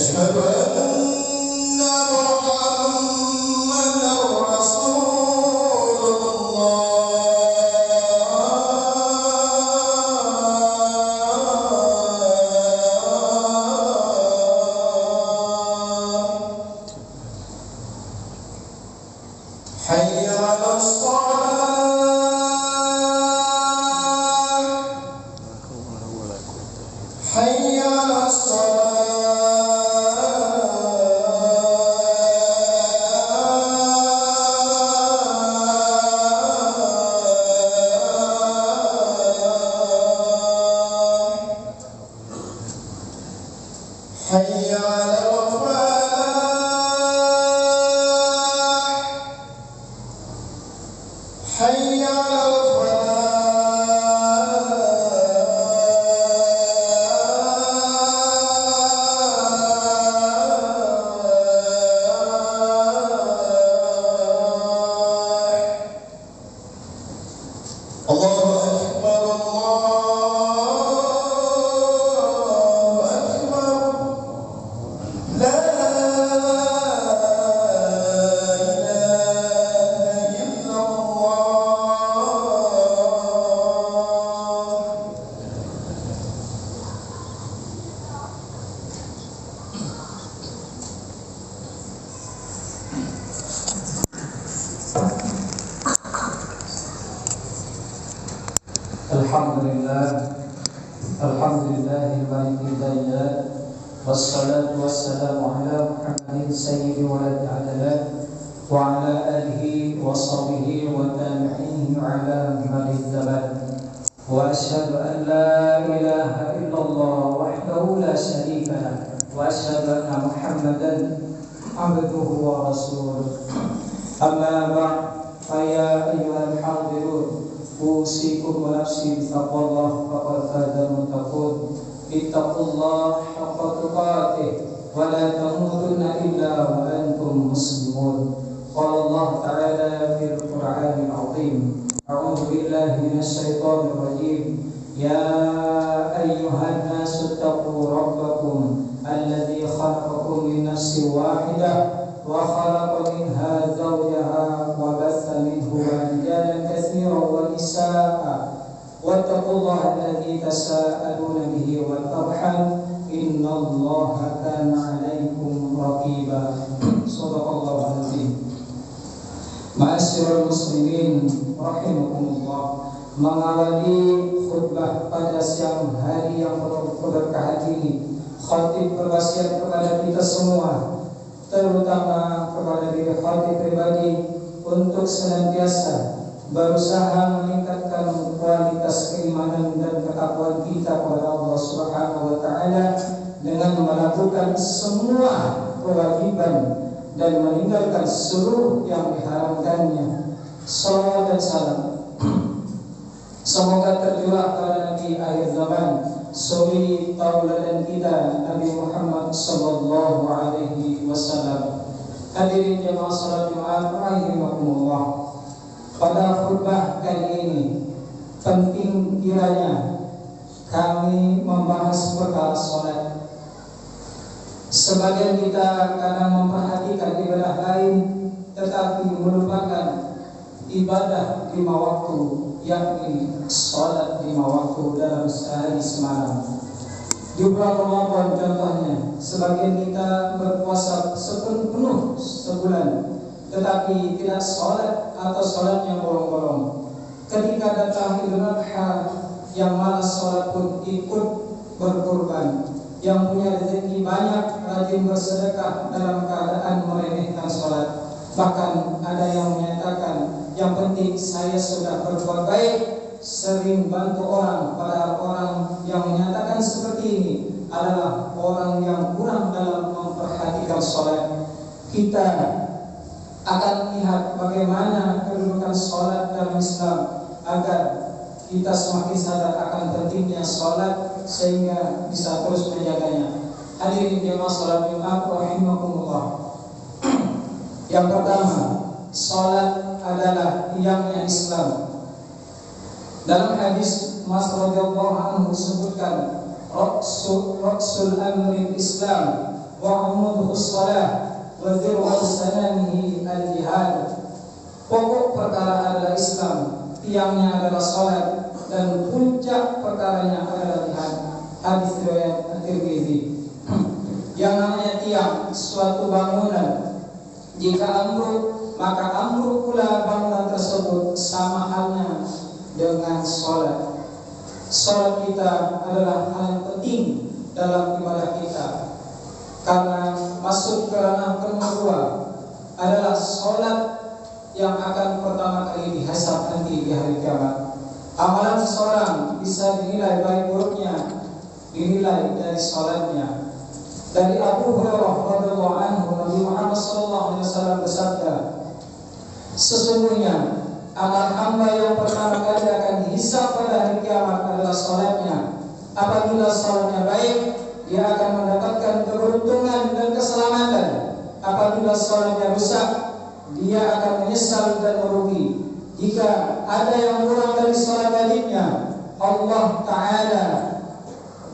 أشهد أن محمدا رسول الله. حي على الصلاة، حي على حي على الفلاح، حي على الفلاح. الله أكبر، الله أكبر، لا إله إلا الله. Alhamdulillah al-Malik al-Dayyan, wassalatu wassalamu ala Muhammadin sayyidi waladi adalah wa ala alihi wa sahbihi wa tabi'ihi ala madid zaman. Wa ashhadu an la ilaha illallah wahdahu la syarika lah, wa ashhadu anna Muhammadan abduhu wa rasuluh. Amma ba'd, ya ayyuhal hadirun, usikum wa nafsi bittaqwallah faqad fazal muttaqun. Ittaqullah haqqa tuqatih wa la tamutunna illa wa antum muslimun. Qala Allah ta'ala fil Qur'anil 'azim, a'udzu billahi minasy syaithanir rajim. Ya ayyuhan nasu taqu rabbakum alladzi khalaqakum min nafsin wahidah wa khalaqa minha zawjaha wa batha minhuma rijalan katsiran wa nisaa'a wattaqullaha alladzi tasaaluna bihi wal arham innallaha kana 'alaikum raqiba. Shadaqallahu al-'azim. Ma'asyiral muslimin rahimakumullah, mengawali khutbah pada siang hari yang berkah ini, khatib berwasiat kepada kita semua, terutama kepada diri khatib pribadi, untuk senantiasa berusaha meningkatkan kualitas keimanan dan ketakwaan kita kepada Allah Subhanahu wa taala dengan melakukan semua kewajiban dan meninggalkan seluruh yang diharamkannya. Salawat dan salam semoga tercurah kepada Nabi akhir zaman, suri tauladan kita Nabi Muhammad sallallahu alaihi wasallam. Hadirin jemaah salat Jumat rahimakumullah, pada khutbah kali ini penting kiranya kami membahas perkara salat. Sebagian kita kadang memperhatikan ibadah lain tetapi melupakan ibadah 5 waktu, yakni salat 5 waktu dalam sehari semalam. Di bulan Ramadan contohnya, sebagian kita berpuasa penuh sebulan tetapi tidak salat atau salatnya bolong-bolong. Ketika datang Idul Adha, yang malas salat pun ikut berkurban. Yang punya rezeki banyak rajin bersedekah dalam keadaan meremehkan salat. Bahkan ada yang menyatakan, yang penting saya sudah berbuat baik, sering bantu orang. Padahal orang yang menyatakan seperti ini adalah orang yang kurang dalam memperhatikan salat. Kita akan lihat bagaimana kedudukan salat dalam Islam agar kita semakin sadar akan pentingnya salat sehingga bisa terus menjaganya. Hadirin jemaah salat Jumat rahimakumullah. Yang pertama, salat adalah tiangnya Islam. Dalam hadis Mas radhiyallahu anhu disebutkan, Raqsul amri Islam, wa umudhus shalah wa dhirwatu sanamihi al-jihad. Pokok perkara adalah Islam, tiangnya adalah salat, dan puncak perkaranya adalah jihad. Hadis riwayat At-Tirmidzi. Yang namanya tiang, suatu bangunan, jika ambruk, maka ambruk pula bangunan tersebut, sama halnya dengan salat. Salat kita adalah hal yang penting dalam ibadah kita, karena masuk ke ranah kedua adalah salat yang akan pertama kali dihisab nanti di hari kiamat. Amalan seseorang bisa dinilai baik buruknya dinilai dari salatnya. Dari Abu Hurairah radhiyallahu anhu, Nabi Muhammad sallallahu alaihi wasallam bersabda, sesungguhnya amal hamba yang pertama kali akan dihisab pada hari kiamat adalah salatnya. Apabila salatnya baik, dia akan mendapatkan keberuntungan dan keselamatan. Apabila salatnya rusak, dia akan menyesal dan merugi. Jika ada yang kurang dari salat wajibnya, Allah Ta'ala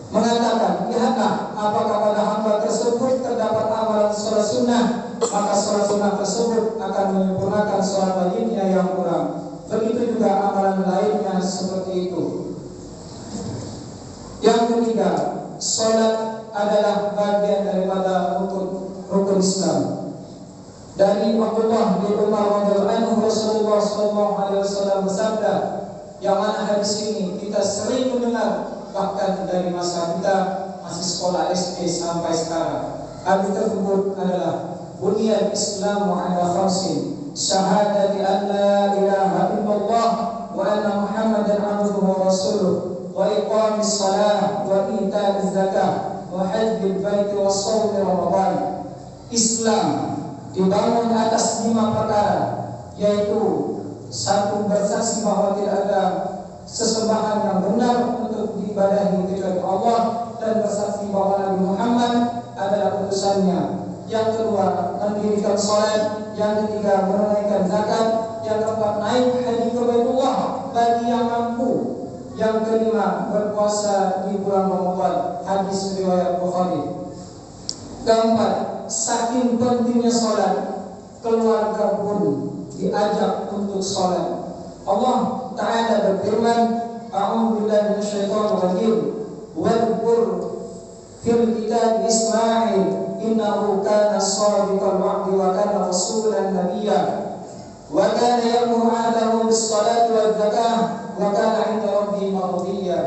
mengatakan, lihatlah apakah pada hamba tersebut terdapat amalan salat sunnah, maka salat sunnah tersebut akan menyempurnakan salat wajibnya yang kurang. Begitu juga amalan lainnya seperti itu. Yang ketiga, salat adalah bagian daripada rukun Islam. Dari Abdullah bin Umar radhiyallahu anhu, Rasulullah sallallahu alaihi wasallam bersabda, yang mana hadis ini kita sering mendengar bahkan dari masa kita masih sekolah SD sampai sekarang. Hadis tersebut adalah buniyal Islamu ala khamsin, syahadati an la ilaha illallah wa anna Muhammadan abduhu wa rasuluh, wa iqamis salah wa ita'iz zakah wa hajjil baiti wa shaumi Ramadan. Islam dibangun atas 5 perkara, yaitu 1, bersaksi bahwa tidak ada sesembahan yang benar untuk diibadahi kecuali Allah, dan bersaksi bahwa Nabi Muhammad adalah utusannya. Yang kedua, mendirikan salat. Yang ketiga, menunaikan zakat. Yang keempat, naik haji ke Baitullah bagi yang mampu. Yang kelima, berpuasa di bulan Ramadan. Hadis riwayat Bukhari. Keempat, saking pentingnya salat, keluarga pun diajak untuk salat. Allah Ta'ala berfirman, a'udzu billahi minasyaitonir rajim, wadhkur fil kitab Ismail innahu kana shadiqal wa'di wa kana rasulan nabiyya wa kana ya'muru ahlahu bis salati waz zakah wa kana 'inda rabbih mardiyya.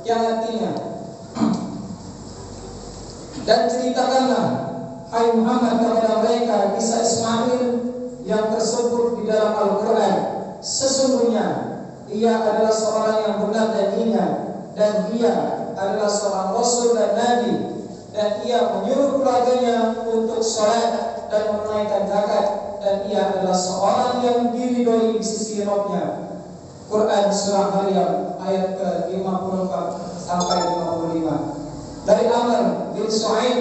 Yang artinya, dan ceritakanlah hai Muhammad kepada mereka kisah Ismail yang tersebut di dalam Al-Quran. Sesungguhnya ia adalah seorang yang benar dan ingat, dan dia adalah seorang Rasul dan Nabi, dan ia menyuruh keluarganya untuk salat dan menunaikan zakat, dan ia adalah seorang yang diridhoi di sisi Rabb-Nya. Quran Surah Maryam ayat ke-54 sampai 55. Dari Amr bin Shu'aib,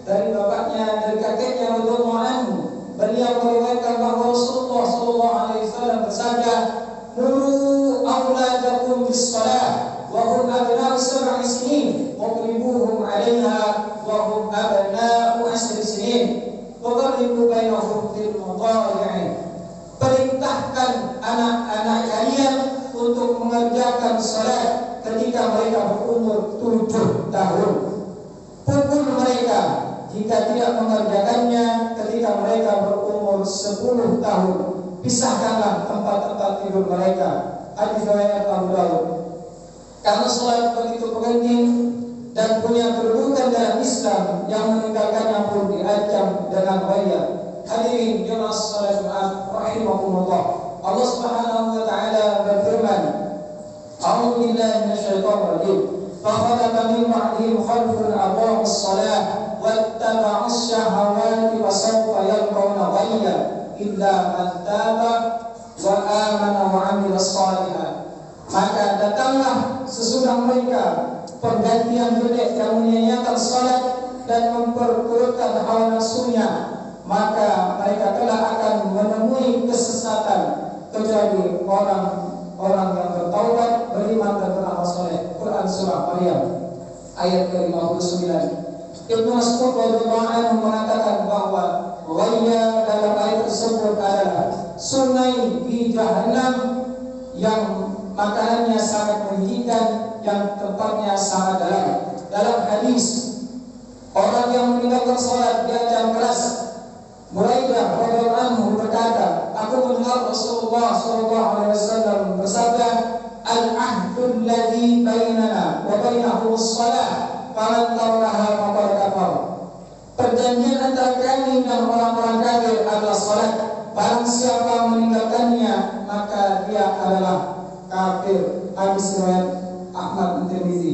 dari bapaknya, dari kakeknya radhiyallahu anhu, beliau meriwayatkan bahwa Rasulullah sallallahu alaihi wasallam bersabda, "Muru auladakum bis-shalah wa hum abna'u 7 sinin, waqribuhum 'alaiha wa hum abna'u 10 sinin, wa qarribu bainahum fil mudhari'i." Perintahkan anak-anak kalian untuk mengerjakan salat ketika mereka berumur 7 tahun. Pukul mereka jika tidak mengerjakannya ketika mereka berumur 10 tahun. Pisahkanlah tempat-tempat tidur mereka. Hadis riwayat Abu Dawud. Karena salat begitu penting dan punya kedudukan dalam Islam, yang meninggalkannya pun diancam dengan bahaya. Hadirin jemaah salat Jumat rahimakumullah. Allah Subhanahu wa taala berfirman, a'udzu billahi minasyaitonir rajim. فَخَلَفَ مِن بَعْدِهِمْ خَلْفٌ أَضَاعُوا الصَّلَاةَ وَاتَّبَعُوا الشَّهَوَاتِ فَسَوْفَ يَلْقَوْنَ غَيًّا إِلَّا مَن تَابَ وَآمَنَ وَعَمِلَ صَالِحًا. Maka datanglah sesudah mereka pergantian jelek yang menyanyiakan salat dan memperturutkan hawa nafsunya, maka mereka telah akan menemui kesesatan, kecuali orang yang bertaubat, beriman dan beramal saleh. Quran Surah Maryam ayat ke-59. Ibnu Mas'ud radhiyallahu anhu mengatakan bahwa ghayya dalam ayat tersebut adalah sungai di Jahannam yang makanannya sangat menjijikan, yang tempatnya sangat dalam. Dalam hadis, orang yang meninggalkan salat diancam keras. Buraidah radhiyallahu anhu berkata, aku mendengar Rasulullah sallallahu alaihi wasallam bersabda, al-ahdu alladhi bainana wa bainahu as-salah, faman tarakaha faqad kafar. Perjanjian antara kami dan orang-orang kafir adalah salat. Barang siapa meninggalkannya, maka dia adalah kafir. Hadis riwayat Ahmad bin Tirmizi.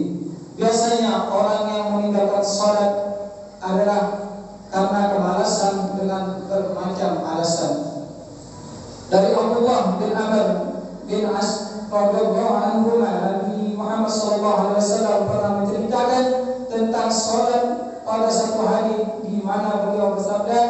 Biasanya orang yang meninggalkan salat adalah karena kemalasan dengan bermacam alasan. Dari Abdullah bin Amr bin As radhiyallahu anhu, Nabi Muhammad sallallahu alaihi wasallam pernah menceritakan tentang salat pada satu hari di mana beliau bersabda,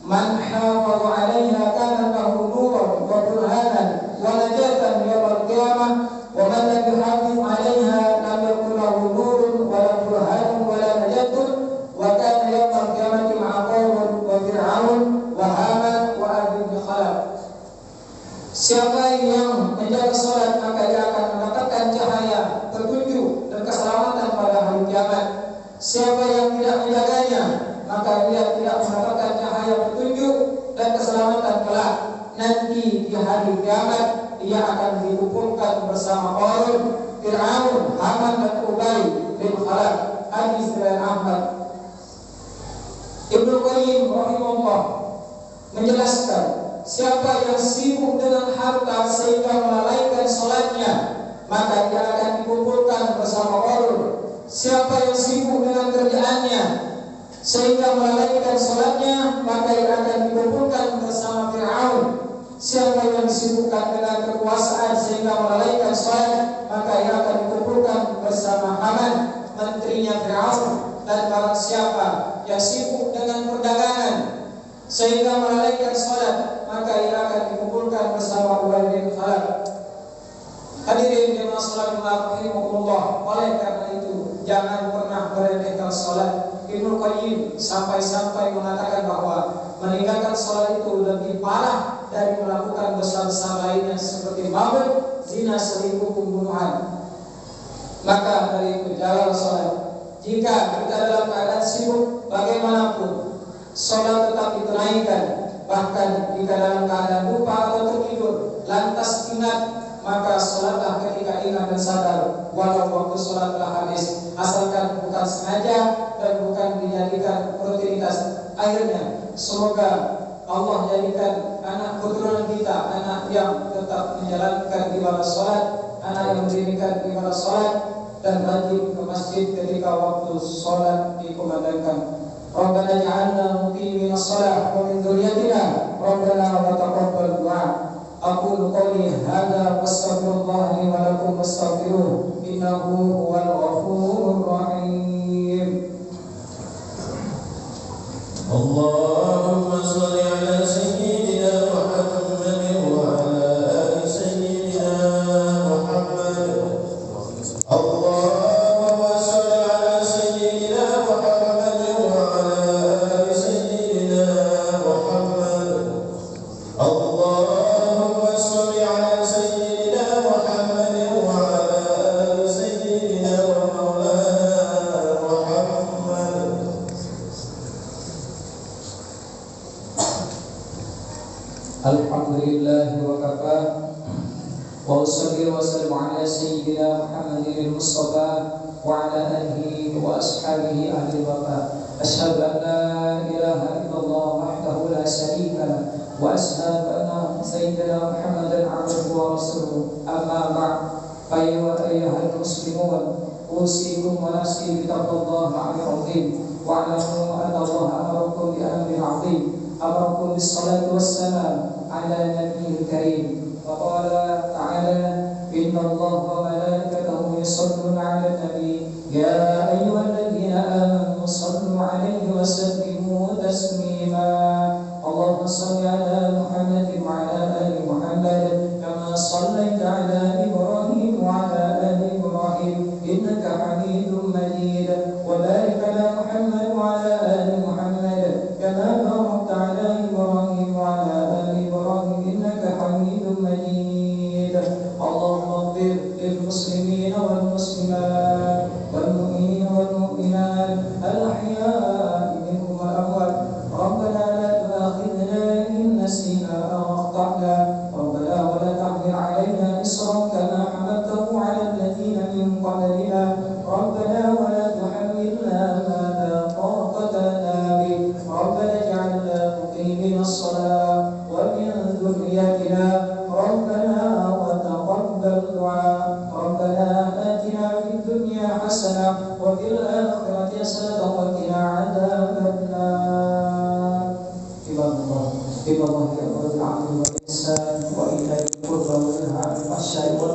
man hafadha 'alaiha kana lahu nuran wa burhanan wa najatan yaumil qiyamah wa man lam yuhafiz 'alaiha lam yakun lahu nurun wa la burhanun wa la najatun wa kana yaumil qiyamati ma'a qawmin wa fir'aun wa haman wa abi khalaf. Siapa yang menjaga salat maka dia akan mendapatkan cahaya, petunjuk dan keselamatan pada hari kiamat. Siapa yang tidak menjaganya maka dia tidak mendapatkan cahaya, petunjuk dan keselamatan kelak. Nanti di hari kiamat dia akan dikumpulkan bersama Qarun, Fir'aun, Haman dan Ubay bin Khalaf. Hadis riwayat Ahmad. Ibnu Qayyim rahimahullah menjelaskan, siapa yang sibuk dengan harta sehingga melalaikan salatnya, maka dia akan dikumpulkan bersama Qarun. Siapa yang sibuk dengan kerjaannya sehingga melalaikan salatnya, maka dia akan dikumpulkan bersama Fir'aun. Siapa yang disibukkan dengan kekuasaan sehingga melalaikan salat, maka dia akan dikumpulkan bersama Haman, menterinya Fir'aun. Dan barang siapa yang sibuk dengan perdagangan sehingga melalaikan salat, maka ia akan dikumpulkan bersama Ubay bin Khalaf. Hadirin jemaah salat rahimahumullah, oleh karena itu jangan pernah meremehkan salat. Ibnu Qayyim sampai-sampai mengatakan bahwa meninggalkan salat itu lebih parah dari melakukan dosa-dosa lainnya seperti mabuk, zina, selingkuh, pembunuhan. Maka dari itu jalan salat. Jika kita dalam keadaan sibuk bagaimanapun, salat tetap ditunaikan. Bahkan jika dalam keadaan lupa atau tertidur, lantas ingat, maka salatlah ketika ingat dan sadar, walau waktu salat telah habis, asalkan bukan sengaja dan bukan dijadikan rutinitas. Akhirnya semoga Allah jadikan anak keturunan kita anak yang tetap menjalankan ibadah salat, anak yang mendirikan ibadah salat dan rajin ke masjid ketika waktu salat dikumandangkan. Rabbana ja'alna muqimina shalah wa min dzurriyyatina Rabbana wa taqabbal du'a. Aqulu qawli hadza wastaghfirullah li wa lakum wastaghfiruh innahu huwal ghafurur rahim. Allahumma shalli ala sayyidina Muhammadin wa ala ali sayyidina Muhammad. Allahumma shalli ala sayyidina Muhammadin wa ala ali sayyidina Muhammad. Allahumma shalli ala sayyidina Muhammadin wa ala ali sayyidina wa maulana Muhammad. Alhamdulillah wa kafa wa usalli wa sallim ala sayyidina Muhammadin al-Mustafa wa ala alihi wa ashabihi ahli wafa. Asyhadu an la ilaha illallah wahdahu la syarika lah wa asyhadu anna sayyidina Muhammadan abduhu wa rasuluh. Amma ba'd, fa ayyuhal muslimun usikum wa nafsi bi taqwallahi al-azim wa alamu anna Allah amarakum bi amrin 'azim. أمركم بالصلاة والسلام على نبيه الكريم. وقال تعالى إن الله وملائكته يصلون على النبي يا أيها الذين آمنوا صلوا عليه وسلموا تسليما. اللهم صل على محمد وعلى آل محمد كما صليت على إبراهيم وعلى آل إبراهيم إنك حميد مجيد. وبارك على محمد Allah ya'muru bil 'adli wal ihsan wa ita'i dzil qurba wa yanha 'anil fahsya'i wal